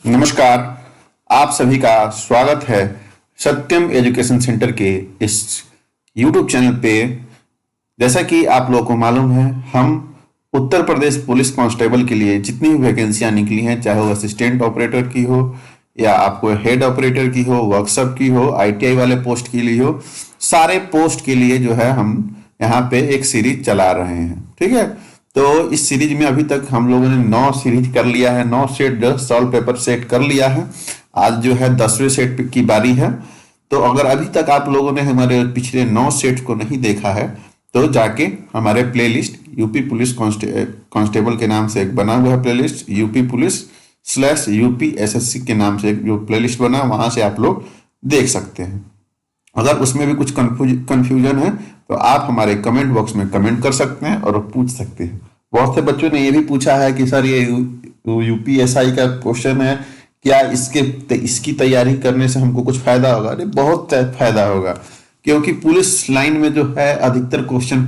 नमस्कार। आप सभी का स्वागत है सत्यम एजुकेशन सेंटर के इस YouTube चैनल पे। जैसा कि आप लोगों को मालूम है, हम उत्तर प्रदेश पुलिस कांस्टेबल के लिए जितनी भी वैकेंसियां निकली हैं, चाहे वो असिस्टेंट ऑपरेटर की हो या आपको हेड ऑपरेटर की हो, वर्कशॉप की हो, ITI वाले पोस्ट के लिए हो, सारे पोस्ट के लिए जो है हम यहाँ पे एक सीरीज चला रहे हैं। ठीक है, तो इस सीरीज में अभी तक हम लोगों ने 9 सीरीज कर लिया है, 9 सेट जो सॉल्व पेपर सेट कर लिया है। आज जो है 10वें सेट की बारी है। तो अगर अभी तक आप लोगों ने हमारे पिछले 9 सेट को नहीं देखा है तो जाके हमारे प्लेलिस्ट यूपी पुलिस कांस्टेबल के नाम से एक बना हुआ है playlist, UP police /UP SSC के नाम से एक जो प्लेलिस्ट बना है, वहां से आप लोग देख सकते हैं। अगर उसमें भी कुछ कंफ्यूजन है तो आप हमारे कमेंट बॉक्स में कमेंट कर सकते हैं और पूछ सकते हैं। बहुत से बच्चों ने ये भी पूछा है कि सर ये UPSI का क्वेश्चन है, क्या इसकी तैयारी करने से हमको कुछ फायदा होगा? अरे बहुत फायदा होगा, क्योंकि पुलिस लाइन में जो है अधिकतर क्वेश्चन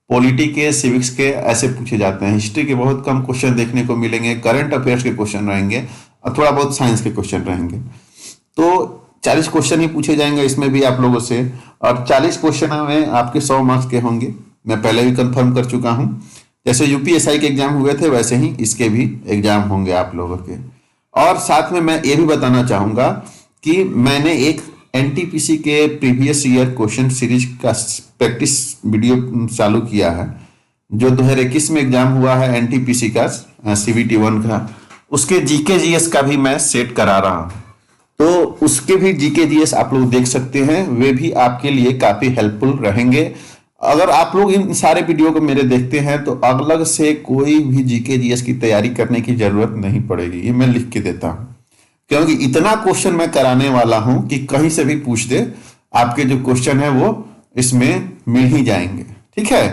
पॉलिटी के, सिविक्स के ऐसे पूछे जाते हैं। हिस्ट्री के बहुत कम क्वेश्चन देखने को मिलेंगे, करंट अफेयर्स के क्वेश्चन रहेंगे और थोड़ा बहुत साइंस के क्वेश्चन रहेंगे। तो 40 क्वेश्चन ही पूछे जाएंगे इसमें भी आप लोगों से, और 40 क्वेश्चन में आपके 100 मार्क्स के होंगे। मैं पहले भी कंफर्म कर चुका हूं, जैसे UPSI के एग्जाम हुए थे वैसे ही इसके भी एग्जाम होंगे आप लोगों के। और साथ में मैं ये भी बताना चाहूंगा कि मैंने एक NTPC के प्रीवियस ईयर क्वेश्चन सीरीज का प्रैक्टिस वीडियो चालू किया है, जो 2021 में एग्जाम हुआ है NTPC का CBT 1 का, उसके GK GS का भी मैं सेट करा रहा हूं। तो उसके भी GK GS आप लोग देख सकते हैं, वे भी आपके लिए काफी हेल्पफुल रहेंगे। अगर आप लोग इन सारे वीडियो को मेरे देखते हैं तो अलग से कोई भी GK GS की तैयारी करने की जरूरत नहीं पड़ेगी, ये मैं लिख के देता हूं, क्योंकि इतना क्वेश्चन मैं कराने वाला हूं कि कहीं से भी पूछ दे, आपके जो क्वेश्चन है वो इसमें मिल ही जाएंगे। ठीक है,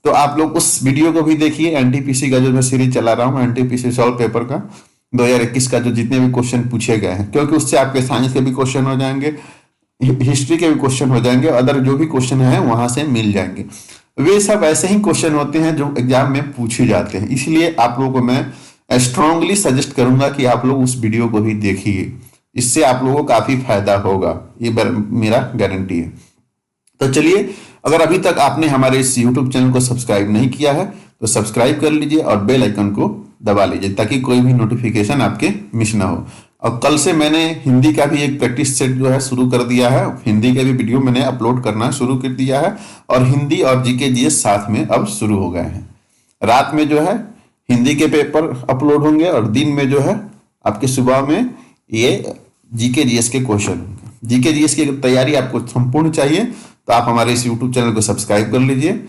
तो आप लोग उस वीडियो को भी देखिए। NTPC का जो मैं सीरीज चला रहा हूँ, NTPC सॉल्व पेपर का 2021 का जो जितने भी क्वेश्चन पूछे गए हैं, क्योंकि उससे आपके साइंस के भी क्वेश्चन हो जाएंगे, हिस्ट्री के भी क्वेश्चन हो जाएंगे, अदर जो भी क्वेश्चन है वहां से मिल जाएंगे। वे सब ऐसे ही क्वेश्चन होते हैं जो एग्जाम में पूछे जाते हैं, इसलिए आप लोगों को मैं स्ट्रांगली सजेस्ट करूंगा कि आप लोग उस वीडियो को भी देखिए, इससे आप लोगों को काफी फायदा होगा, ये मेरा गारंटी है। तो चलिए, अगर अभी तक आपने हमारे इस YouTube चैनल को सब्सक्राइब नहीं किया है तो सब्सक्राइब कर लीजिए और बेल आइकन को दबा लीजिए, ताकि कोई भी नोटिफिकेशन आपके मिस ना हो। और कल से मैंने हिंदी का भी एक प्रैक्टिस सेट जो है शुरू कर दिया है, हिंदी के भी वीडियो मैंने अपलोड करना शुरू कर दिया है, और हिंदी और GK GS साथ में अब शुरू हो गए हैं। रात में जो है हिंदी के पेपर अपलोड होंगे और दिन में जो है आपके सुबह में ये GK GS के क्वेश्चन होंगे। GK GS की तैयारी आपको संपूर्ण चाहिए तो आप हमारे इस YouTube चैनल को सब्सक्राइब कर लीजिए,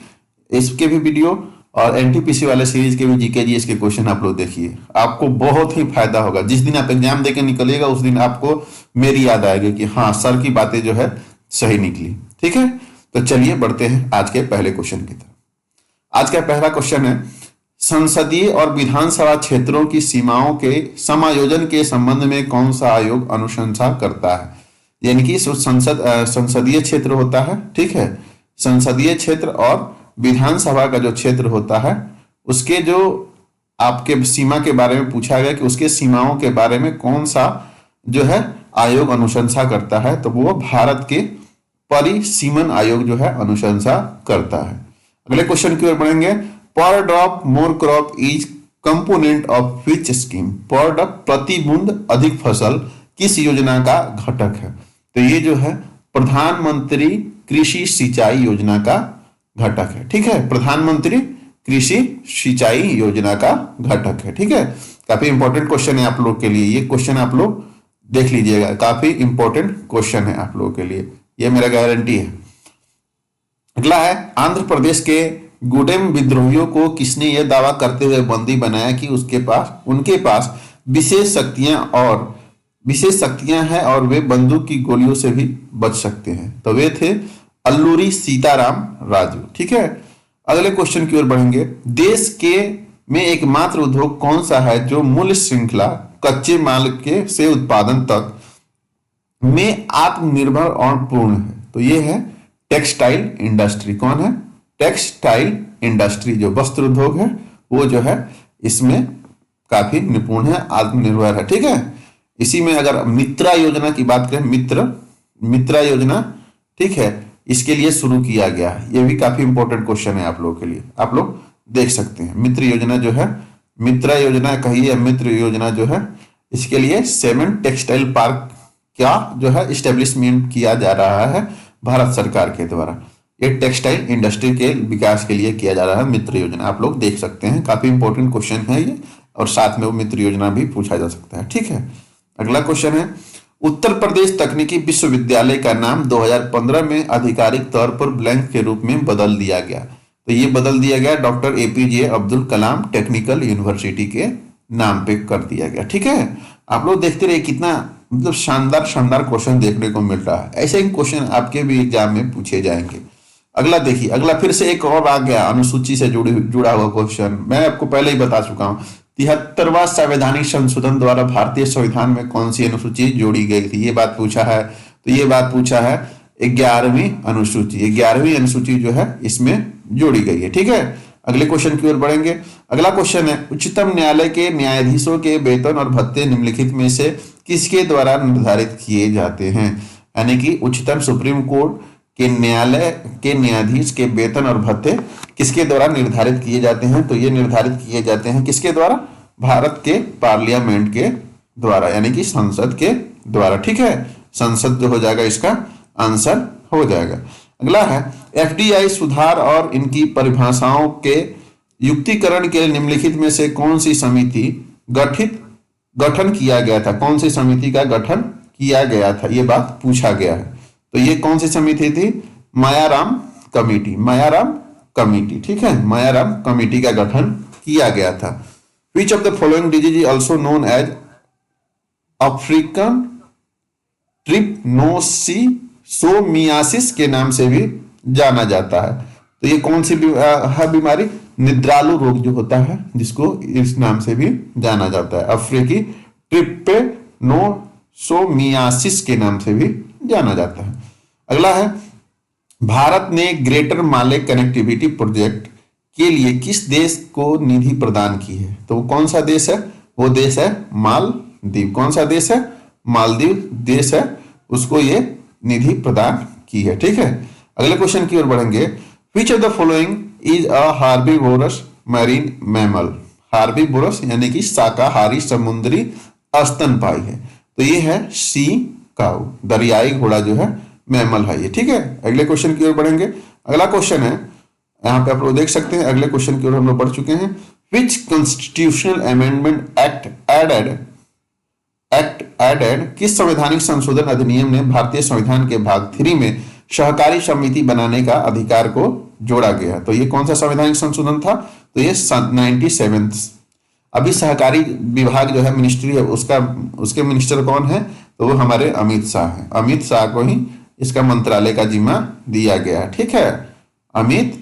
इसके भी वीडियो और NTPC वाले सीरीज के भी GK GS के क्वेश्चन आप लोग देखिए, आपको बहुत ही फायदा होगा। जिस दिन आप एग्जाम देके निकलिएगा उस दिन आपको मेरी याद आएगी कि हाँ, सर की बातें जो है सही निकली। ठीक है, तो चलिए बढ़ते हैं आज के पहले क्वेश्चन की तरफ। आज का पहला क्वेश्चन है, संसदीय और विधानसभा क्षेत्रों की सीमाओं के समायोजन के संबंध में कौन सा आयोग अनुशंसा करता है? यानी कि संसदीय क्षेत्र होता है, ठीक है, संसदीय क्षेत्र और विधानसभा का जो क्षेत्र होता है, उसके जो आपके सीमा के बारे में पूछा गया कि उसके सीमाओं के बारे में कौन सा जो है आयोग अनुशंसा करता है, तो वो भारत के परिसीमन आयोग जो है अनुशंसा करता है। अगले क्वेश्चन की ओर बढ़ेंगे, पर drop more crop is component of which scheme? पर ड्रॉप प्रति बूंद अधिक फसल किस योजना का घटक है? तो ये जो है प्रधानमंत्री कृषि सिंचाई योजना का घटक है। ठीक है, प्रधानमंत्री कृषि सिंचाई योजना का घटक है। ठीक है, काफी इंपॉर्टेंट क्वेश्चन है आप लोग के लिए, ये क्वेश्चन आप लोग देख लीजिएगा, काफी इंपॉर्टेंट क्वेश्चन है आप लोगों के लिए, ये मेरा गारंटी है। अगला है, आंध्र प्रदेश के गुडेम विद्रोहियों को किसने यह दावा करते हुए बंदी बनाया कि उनके पास विशेष शक्तियां हैं और वे बंदूक की गोलियों से भी बच सकते हैं? तो वे थे अल्लूरी सीताराम राजू। ठीक है, अगले क्वेश्चन की ओर बढ़ेंगे, देश के में एकमात्र उद्योग कौन सा है जो मूल्य श्रृंखला कच्चे माल के से उत्पादन तक में आत्मनिर्भर और पूर्ण है? तो ये है टेक्सटाइल इंडस्ट्री। कौन है? टेक्सटाइल इंडस्ट्री, जो वस्त्र उद्योग है वो जो है इसमें काफी निपुण है, आत्मनिर्भर है। ठीक है, इसी में अगर मित्रा योजना की बात करें, मित्रा योजना, ठीक है, इसके लिए शुरू किया गया है। ये भी काफी इंपॉर्टेंट क्वेश्चन है आप लोगों के लिए, आप लोग देख सकते हैं। मित्र योजना जो है, मित्रा योजना कहिए, मित्र योजना जो है, इसके लिए 7 टेक्सटाइल पार्क क्या जो है इस्टेब्लिशमेंट किया जा रहा है भारत सरकार के द्वारा। ये टेक्सटाइल इंडस्ट्री के विकास के लिए किया जा रहा है मित्र योजना, आप लोग देख सकते हैं। काफी इंपॉर्टेंट क्वेश्चन है ये, और साथ में वो मित्र योजना भी पूछा जा सकता है। ठीक है, अगला क्वेश्चन है, उत्तर प्रदेश तकनीकी विश्वविद्यालय का नाम 2015 में आधिकारिक तौर पर ब्लैंक के रूप में बदल दिया गया। तो ये बदल दिया गया doctor APJ Abdul Kalam technical university के नाम पे कर दिया गया। ठीक है, आप लोग देखते रहिए, कितना मतलब शानदार शानदार क्वेश्चन देखने को मिल रहा है। ऐसे ही क्वेश्चन आपके भी एग्जाम में पूछे जाएंगे। अगला देखिए, अगला फिर से एक और आ गया अनुसूची से जुड़ा हुआ क्वेश्चन। मैं आपको पहले ही बता चुका हूँ, 73वां संवैधानिक संशोधन द्वारा भारतीय संविधान में कौन सी अनुसूची जोड़ी गई थी, ये बात पूछा है। तो ये बात पूछा है 11वीं अनुसूची, 11वीं अनुसूची जो है इसमें जोड़ी गई है। ठीक है, अगले क्वेश्चन की ओर बढ़ेंगे। अगला क्वेश्चन है, उच्चतम न्यायालय के न्यायाधीशों के वेतन और भत्ते निम्नलिखित में से किसके द्वारा निर्धारित किए जाते हैं। यानी कि उच्चतम सुप्रीम कोर्ट के न्यायालय के न्यायाधीश के वेतन और भत्ते किसके द्वारा निर्धारित किए जाते हैं। तो ये निर्धारित किए जाते हैं किसके द्वारा, भारत के पार्लियामेंट के द्वारा, यानी कि संसद के द्वारा। ठीक है, संसद जो हो जाएगा इसका आंसर हो जाएगा। अगला है, एफडीआई सुधार और इनकी परिभाषाओं के युक्तिकरण के निम्नलिखित में से कौन सी समिति गठन किया गया था, कौन सी समिति का गठन किया गया था, ये बात पूछा गया है। तो ये कौन सी समिति थी, मायाराम कमेटी, मायाराम कमेटी। ठीक है, मायाराम कमेटी का गठन किया गया था। Which of the following disease is also known as African trypanosomiasis के नाम से भी जाना जाता है। तो ये कौन सी है बीमारी, निद्रालु रोग जो होता है, जिसको इस नाम से भी जाना जाता है, अफ्रीकी ट्रिप्नोसोमियासिस के नाम से भी जाना जाता है। अगला है, भारत ने ग्रेटर माले कनेक्टिविटी प्रोजेक्ट के लिए किस देश को निधि प्रदान की है। तो कौन सा देश है, वो देश है मालदीव। कौन सा देश है, मालदीव देश है, उसको ये निधि प्रदान की है। ठीक है, अगले क्वेश्चन की ओर बढ़ेंगे। विच of the following is a herbivores marine mammal. Herbivores यानी कि शाकाहारी समुद्री स्तनपायी है। तो ये है सी काऊ, दरियाई घोड़ा जो है मैमल है ये। ठीक है, अगले क्वेश्चन की ओर बढ़ेंगे। अगला क्वेश्चन है, यहाँ पे आप लोग देख सकते हैं, अगले क्वेश्चन की ओर हम लोग बढ़ चुके हैं। विच कॉन्स्टिट्यूशनल अमेंडमेंट एक्ट एडेड किस संवैधानिक संशोधन अधिनियम ने भारतीय संविधान के भाग 3 में सहकारी समिति बनाने का अधिकार को जोड़ा गया। तो ये कौन सा संवैधानिक संशोधन था, तो ये 97। अभी सहकारी विभाग जो है मिनिस्ट्री है, उसके मिनिस्टर कौन है, तो वो हमारे अमित शाह है। अमित शाह को ही इसका मंत्रालय का जिम्मा दिया गया है। ठीक है, अमित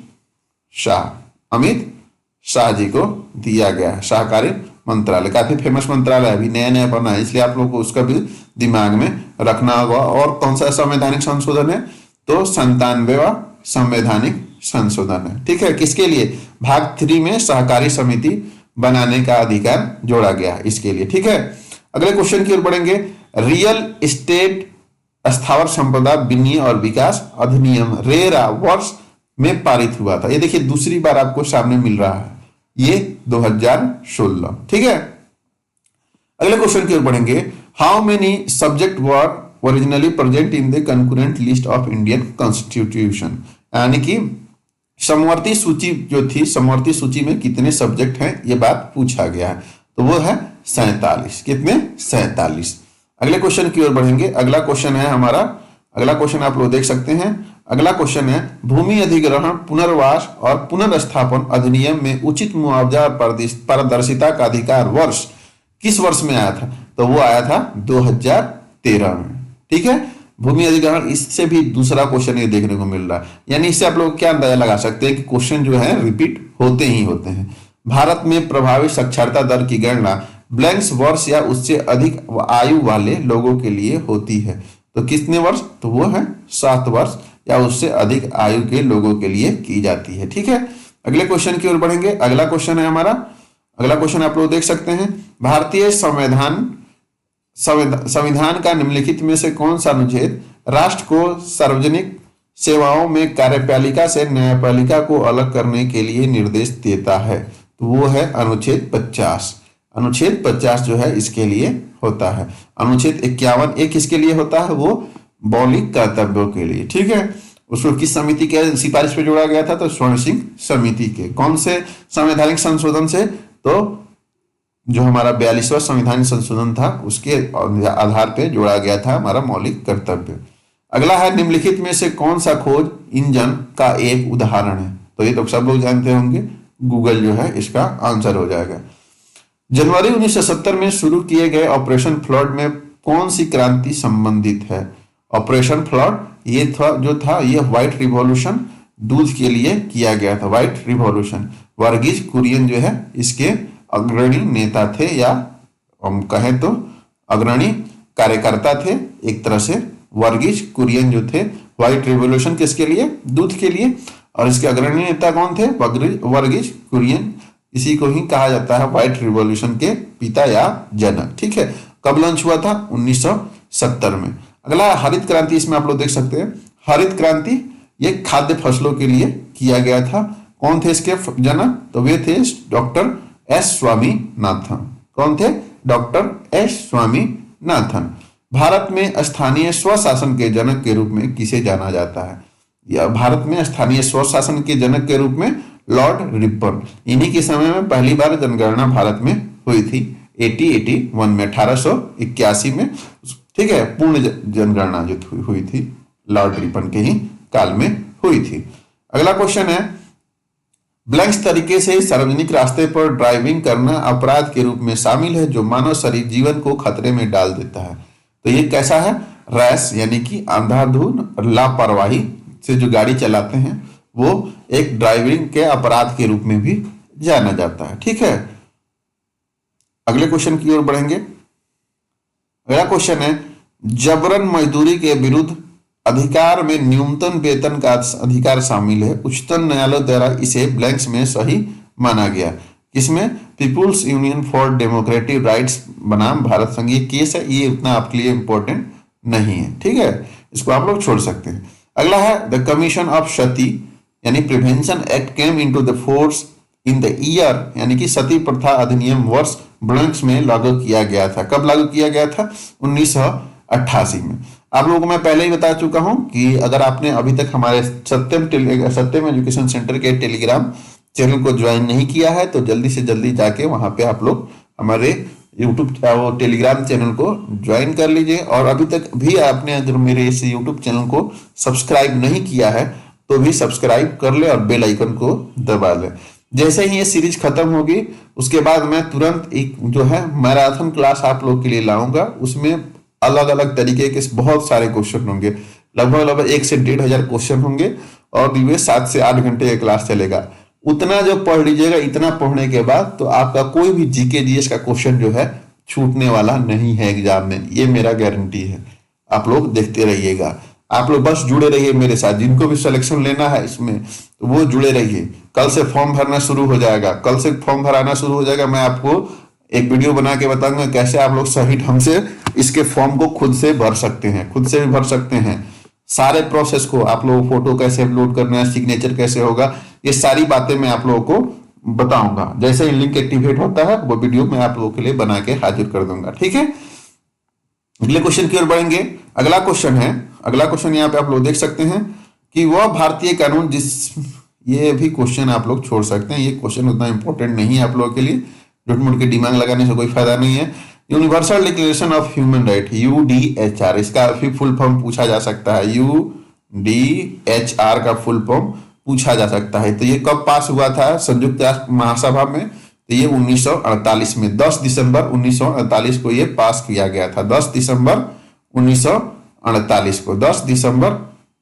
शाह जी को दिया गया है सहकारी मंत्रालय। काफी फेमस मंत्रालय है, अभी नया नया बना है, इसलिए आप लोग को उसका भी दिमाग में रखना होगा। और कौन सा संवैधानिक संशोधन है, तो 97वां संवैधानिक संशोधन है। ठीक है, किसके लिए, भाग 3 में सहकारी समिति बनाने का अधिकार जोड़ा गया इसके लिए। ठीक है, अगले क्वेश्चन की ओर बढ़ेंगे। रियल एस्टेट स्थावर संपदा विनिमय और विकास अधिनियम रेरा वर्ष में पारित हुआ था। ये देखिए दूसरी बार आपको सामने मिल रहा है, ये 2016। ठीक है, अगले क्वेश्चन की ओर बढ़ेंगे। How many subject were originally present in the concurrent list of Indian constitution. यानी कि समवर्ती सूची जो थी, समवर्ती सूची में कितने सब्जेक्ट हैं, ये बात पूछा गया है। तो वो है 47। कितने, 47। अगले क्वेश्चन की ओर बढ़ेंगे। अगला क्वेश्चन है हमारा, अगला क्वेश्चन आप लोग देख सकते हैं। अगला क्वेश्चन है, भूमि अधिग्रहण पुनर्वास और पुनर्स्थापन अधिनियम में उचित मुआवजा और पारदर्शिता का अधिकार वर्ष किस वर्ष में आया था। तो वो आया था 2013 में। ठीक है, भूमि अधिग्रहण, इससे भी दूसरा क्वेश्चन ये देखने को मिल रहा है। यानी इससे आप लोग क्या अंदाजा लगा सकते हैं कि क्वेश्चन जो है रिपीट होते ही होते हैं। भारत में प्रभावी साक्षरता दर की गणना ब्लैंक्स वर्ष या उससे अधिक आयु वाले लोगों के लिए होती है। तो कितने वर्ष, तो वो है 7 वर्ष या उससे अधिक आयु के लोगों के लिए की जाती है। ठीक है, अगले क्वेश्चन की ओर बढ़ेंगे। अगला क्वेश्चन है हमारा, अगला क्वेश्चन आप लोग देख सकते हैं, भारतीय संविधान का निम्नलिखित में से कौन सा अनुच्छेद राष्ट्र को सार्वजनिक सेवाओं में कार्यपालिका से न्यायपालिका को अलग करने के लिए निर्देश देता है? तो वो है अनुच्छेद 50। अनुच्छेद 50 जो है इसके लिए होता है। अनुच्छेद 51 एक किसके लिए होता है? वो मौलिक कर्तव्यों के लिए। ठीक है, उसको किस समिति के सिफारिश पे जोड़ा गया था? तो स्वर्ण सिंह समिति के। कौन से संवैधानिक संशोधन से? तो जो हमारा 42वां संविधानिक संशोधन था उसके आधार पे जोड़ा गया था हमारा मौलिक कर्तव्य। अगला है, निम्नलिखित में से कौन सा खोज इंजन का एक उदाहरण है? तो ये तो सब लोग जानते होंगे, गूगल जो है इसका आंसर हो जाएगा। जनवरी 1970 में शुरू किए गए ऑपरेशन फ्लड में कौन सी क्रांति संबंधित है? ऑपरेशन फ्लड ये था ये व्हाइट रिवॉल्यूशन, दूध के लिए किया गया था, व्हाइट रिवॉल्यूशन। वर्गीज कुरियन जो है इसके अग्रणी नेता थे, या हम कहें तो अग्रणी कार्यकर्ता थे एक तरह से। वर्गीज कुरियन जो थे व्हाइट रिवॉल्यूशन किसके लिए? दूध के लिए। और इसके अग्रणी नेता कौन थे? वर्गीज कुरियन। इसी को ही कहा जाता है व्हाइट रिवॉल्यूशन के पिता या जनक। ठीक है, कब लॉन्च हुआ था? 1970 में। अगला हरित क्रांति, इसमें आप लोग देख सकते हैं हरित क्रांति ये खाद्य फसलों के लिए किया गया था। कौन थे इसके जनक? तो वे थे डॉक्टर एस स्वामीनाथन। कौन थे? Doctor S Swaminathan. भारत में स्थानीय स्वशासन के जनक के रूप में किसे जाना जाता है? या भारत में स्थानीय स्वशासन के जनक के रूप में लॉर्ड रिपन। इन्हीं के समय में पहली बार जनगणना भारत में हुई थी 1881 में, 1881 में। ठीक है, पूर्ण जनगणना जो हुई थी लॉर्ड रिपन के ही काल में हुई थी। अगला क्वेश्चन है, ब्लैंक्स तरीके से सार्वजनिक रास्ते पर ड्राइविंग करना अपराध के रूप में शामिल है जो मानव शरीर जीवन को खतरे में डाल देता है। तो ये कैसा है? रैश यानी कि अंधाधुंध लापरवाही से जो गाड़ी चलाते हैं वो एक ड्राइविंग के अपराध के रूप में भी जाना जाता है। ठीक है, अगले क्वेश्चन की ओर बढ़ेंगे। अगला क्वेश्चन है, जबरन मजदूरी के विरुद्ध अधिकार में न्यूनतम वेतन का अधिकार शामिल है। उच्चतम न्यायालय द्वारा इसे ब्लैंक्स में सही माना गया। किसमें? People's union for democratic rights बनाम भारत संघ। ये केस है, ये उतना आपके लिए इंपॉर्टेंट नहीं है। ठीक है, इसको आप लोग छोड़ सकते हैं। अगला है, द कमीशन ऑफ सती यानी prevention act came into the force in the year, यानी कि सती प्रथा अधिनियम वर्ष ब्लैंक्स में लागू किया गया था। कब लागू किया गया था? 1988 में। आप लोगों को मैं पहले ही बता चुका हूं कि अगर आपने अभी तक हमारे सत्यम एजुकेशन सेंटर के टेलीग्राम चैनल को ज्वाइन नहीं किया है तो जल्दी से जल्दी जाके वहां पे आप लोग हमारे यूट्यूब टेलीग्राम चैनल को ज्वाइन कर लीजिए। और अभी तक भी आपने अगर मेरे इस यूट्यूब चैनल को सब्सक्राइब नहीं किया है तो भी सब्सक्राइब कर ले और बेल आइकन को दबा ले। जैसे ही ये सीरीज खत्म होगी उसके बाद मैं तुरंत एक जो है मैराथन क्लास आप लोग के लिए लाऊंगा। उसमें अलग अलग तरीके के बहुत सारे क्वेश्चन होंगे, लगभग 1 से 1,500 क्वेश्चन होंगे और ये 7 से 8 घंटे का क्लास चलेगा। उतना जो पढ़ लीजिएगा, इतना पढ़ने के बाद तो आपका कोई भी जीके जीएस का क्वेश्चन जो है छूटने वाला नहीं है एग्जाम में, ये मेरा गारंटी है। आप लोग देखते रहिएगा, आप लोग बस जुड़े रहिए मेरे साथ। जिनको भी सिलेक्शन लेना है इसमें तो वो जुड़े रहिए। कल से फॉर्म भरना शुरू हो जाएगा, कल से फॉर्म भराना शुरू हो जाएगा। मैं आपको एक वीडियो बना के बताऊंगा कैसे आप लोग सही ढंग से इसके फॉर्म को खुद से भर सकते हैं, खुद से भी भर सकते हैं। सारे प्रोसेस को आप लोग फोटो कैसे अपलोड करना है, सिग्नेचर कैसे होगा, ये सारी बातें मैं आप लोगों को बताऊंगा। जैसे ही लिंक एक्टिवेट होता है वो वीडियो मैं आप लोगों के लिए बना के हाजिर कर दूंगा। ठीक है, अगले क्वेश्चन की ओर बढ़ेंगे। अगला क्वेश्चन यहाँ पे आप लोग देख सकते हैं कि वह भारतीय कानून ये भी क्वेश्चन आप लोग छोड़ सकते हैं, ये क्वेश्चन उतना इंपॉर्टेंट नहीं है आप लोगों के लिए। झूठ-मूठ के दिमाग लगाने से कोई फायदा नहीं है। Universal declaration of human right UDHR, इसका भी फुल फॉर्म पूछा जा सकता है। UDHR का फुल फॉर्म पूछा जा सकता है। तो ये कब पास हुआ था संयुक्त राष्ट्र महासभा में? तो ये 1948 में 10 दिसंबर 1948 को ये पास किया गया था। 10 दिसंबर 1948 को, 10 दिसंबर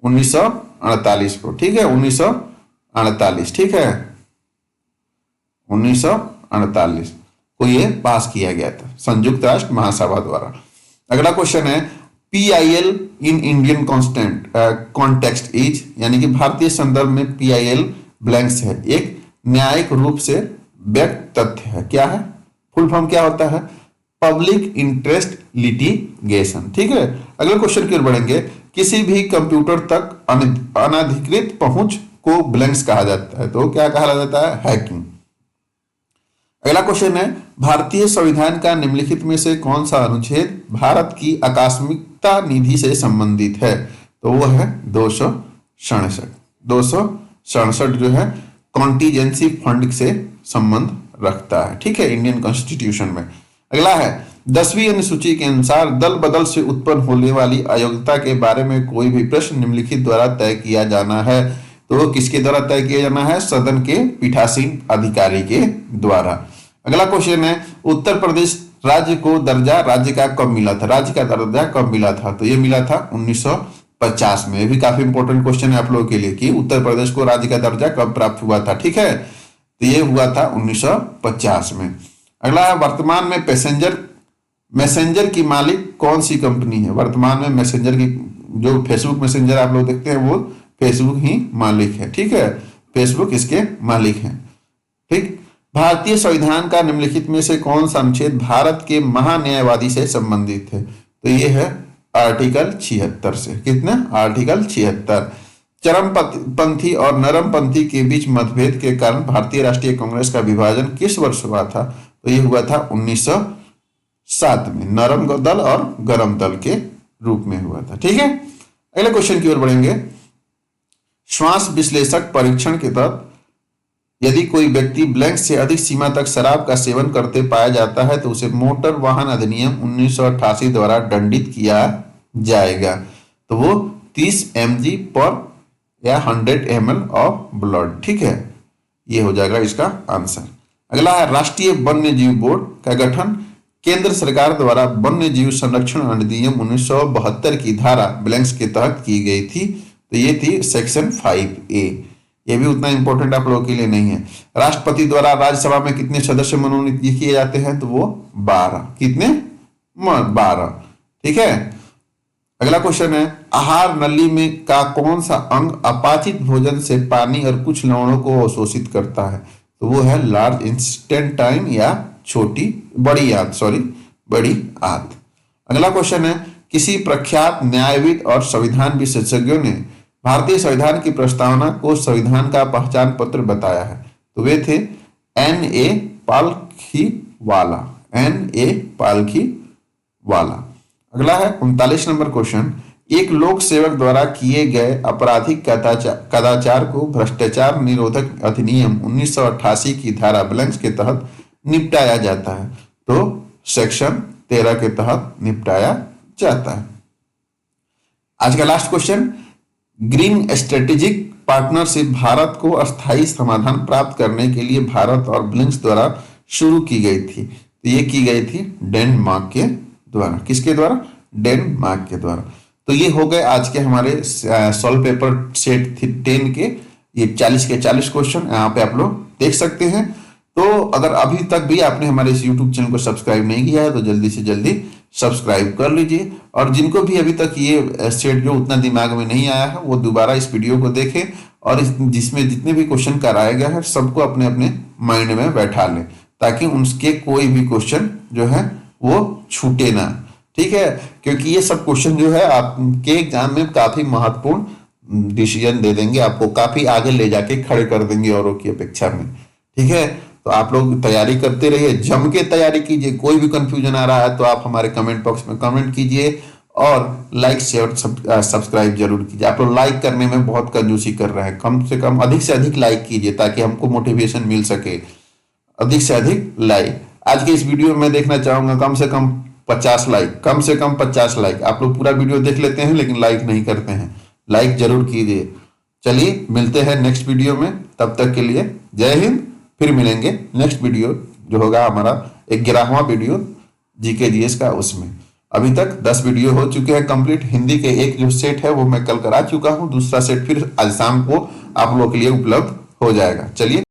1948 को। ठीक है, 1948, ठीक है, 1948 को ये पास किया गया था संयुक्त राष्ट्र महासभा द्वारा। अगला क्वेश्चन है PIL in Indian context is, यानी कि भारतीय संदर्भ में PIL ब्लैंक्स है, एक न्यायिक रूप से व्यक्त तथ्य है। क्या है? फुल फॉर्म क्या होता है? Public interest litigation. ठीक है, अगले क्वेश्चन की ओर बढ़ेंगे। किसी भी कंप्यूटर तक अनधिकृत पहुंच को ब्लैंक्स कहा जाता है, तो क्या कहा जाता है? हैकिंग। अगला क्वेश्चन है, भारतीय संविधान का निम्नलिखित में से कौन सा अनुच्छेद भारत की आकस्मिकता निधि से संबंधित है? तो वो है 267। 267 जो है कॉन्टीजेंसी फंड से संबंध रखता है। ठीक है, इंडियन कॉन्स्टिट्यूशन में। अगला है, 10वीं अनुसूची के अनुसार दल बदल से उत्पन्न होने वाली अयोग्यता के बारे में कोई भी प्रश्न निम्नलिखित द्वारा तय किया जाना है, तो किसके द्वारा तय किया जाना है? सदन के पीठासीन अधिकारी के द्वारा। अगला क्वेश्चन है, उत्तर प्रदेश राज्य को दर्जा राज्य का कब मिला था? राज्य का दर्जा कब मिला था? तो ये मिला था 1950 में। ये भी काफी इंपॉर्टेंट क्वेश्चन है आप लोगों के लिए कि उत्तर प्रदेश को राज्य का दर्जा कब प्राप्त हुआ था। ठीक है, तो ये हुआ था 1950 में। अगला है, वर्तमान में मैसेंजर की मालिक कौन सी कंपनी है? वर्तमान में मैसेंजर की, जो फेसबुक मैसेंजर आप लोग देखते हैं, वो फेसबुक ही मालिक है। ठीक है, फेसबुक इसके मालिक हैं। ठीक, भारतीय संविधान का निम्नलिखित में से कौन सा अनुच्छेद भारत के महान्यायवादी से संबंधित है? तो ये है आर्टिकल 76 से। कितना? आर्टिकल 76। चरमपंथी और नरमपंथी के बीच मतभेद के कारण भारतीय राष्ट्रीय कांग्रेस का विभाजन किस वर्ष हुआ था? तो ये हुआ था 1907 में। नरम दल और गरम दल के रूप में हुआ था। ठीक है, अगले क्वेश्चन की ओर बढ़ेंगे। श्वास विश्लेषक परीक्षण के तहत यदि कोई व्यक्ति ब्लैंक से अधिक सीमा तक शराब का सेवन करते पाया जाता है तो उसे मोटर वाहन अधिनियम 1988 द्वारा दंडित किया जाएगा। तो वो 30 mg पर या 100 ml ऑफ ब्लड। ठीक है, ये हो जाएगा इसका आंसर। अगला है, राष्ट्रीय वन्य जीव बोर्ड का गठन केंद्र सरकार द्वारा वन्य जीव संरक्षण अधिनियम 1972 की धारा ब्लैंक्स के तहत की गई थी। तो ये थी सेक्शन 5A। ये भी उतना इंपॉर्टेंट आप लोगों के लिए नहीं है। राष्ट्रपति द्वारा राज्यसभा में कितने सदस्य मनोनीत किए जाते हैं? तो वो 12। कितने? 12। ठीक है, अगला क्वेश्चन है, आहार नली में का कौन सा अंग अपाचित भोजन से पानी और कुछ लवणों को अवशोषित करता है? तो वो है लार्ज इंटेस्टाइन या बड़ी आंत। अगला क्वेश्चन है, किसी प्रख्यात न्यायविद और संविधान विशेषज्ञों ने भारतीय संविधान की प्रस्तावना को संविधान का पहचान पत्र बताया है? तो वे थे N.A. पालखीवाला। अगला है 39 नंबर क्वेश्चन, एक लोक सेवक द्वारा किए गए आपराधिक कदाचार को भ्रष्टाचार निरोधक अधिनियम 1988 की धारा ब्लैंक्स के तहत निपटाया जाता है। तो सेक्शन 13 के तहत निपटाया जाता है। आज का last question, green strategic partnership Bharat को अस्थायी समाधान प्राप्त करने के लिए भारत और ब्लिंक्स द्वारा शुरू की गई थी। तो ये की गई थी डेनमार्क के द्वारा। किसके द्वारा? डेनमार्क के द्वारा। तो ये हो गए आज के हमारे सॉल्व पेपर सेट 10 के ये 40 के 40 क्वेश्चन यहाँ पे आप लोग देख सकते हैं। तो अगर अभी तक भी आपने हमारे इस YouTube चैनल को सब्सक्राइब नहीं किया है तो जल्दी से जल्दी सब्सक्राइब कर लीजिए। और जिनको भी अभी तक ये सेट जो उतना दिमाग में नहीं आया है वो दोबारा इस वीडियो को देखें और जिसमें जितने भी क्वेश्चन कराया गया है सबको अपने अपने माइंड में बैठा लें ताकि उनके कोई भी क्वेश्चन जो है वो छूटे ना। ठीक है, क्योंकि ये सब क्वेश्चन जो है आपके एग्जाम में काफी महत्वपूर्ण डिसीजन दे देंगे, आपको काफी आगे ले जाके खड़े कर देंगे औरों की अपेक्षा में। ठीक है, तो आप लोग तैयारी करते रहिए, जम के तैयारी कीजिए। कोई भी कंफ्यूजन आ रहा है तो आप हमारे कमेंट बॉक्स में कमेंट कीजिए और लाइक शेयर सब्सक्राइब जरूर कीजिए। आप लोग लाइक करने में बहुत कंजूसी कर रहे हैं, कम से कम अधिक से अधिक लाइक कीजिए ताकि हमको मोटिवेशन मिल सके। अधिक से अधिक लाइक। आज के इस वीडियो में देखना चाहूंगा कम से कम 50 लाइक, कम से कम 50 लाइक। आप लोग पूरा वीडियो देख लेते हैं लेकिन लाइक नहीं करते हैं, लाइक जरूर कीजिए। चलिए मिलते हैं नेक्स्ट वीडियो में, तब तक के लिए जय हिंद। फिर मिलेंगे नेक्स्ट वीडियो जो होगा हमारा 11वां वीडियो जीके जीएस का, उसमें। अभी तक 10 वीडियो हो चुके हैं कंप्लीट। हिंदी के एक जो सेट है वो मैं कल करा चुका हूं, दूसरा सेट फिर आज शाम को आप लोगों के लिए उपलब्ध हो जाएगा। चलिए।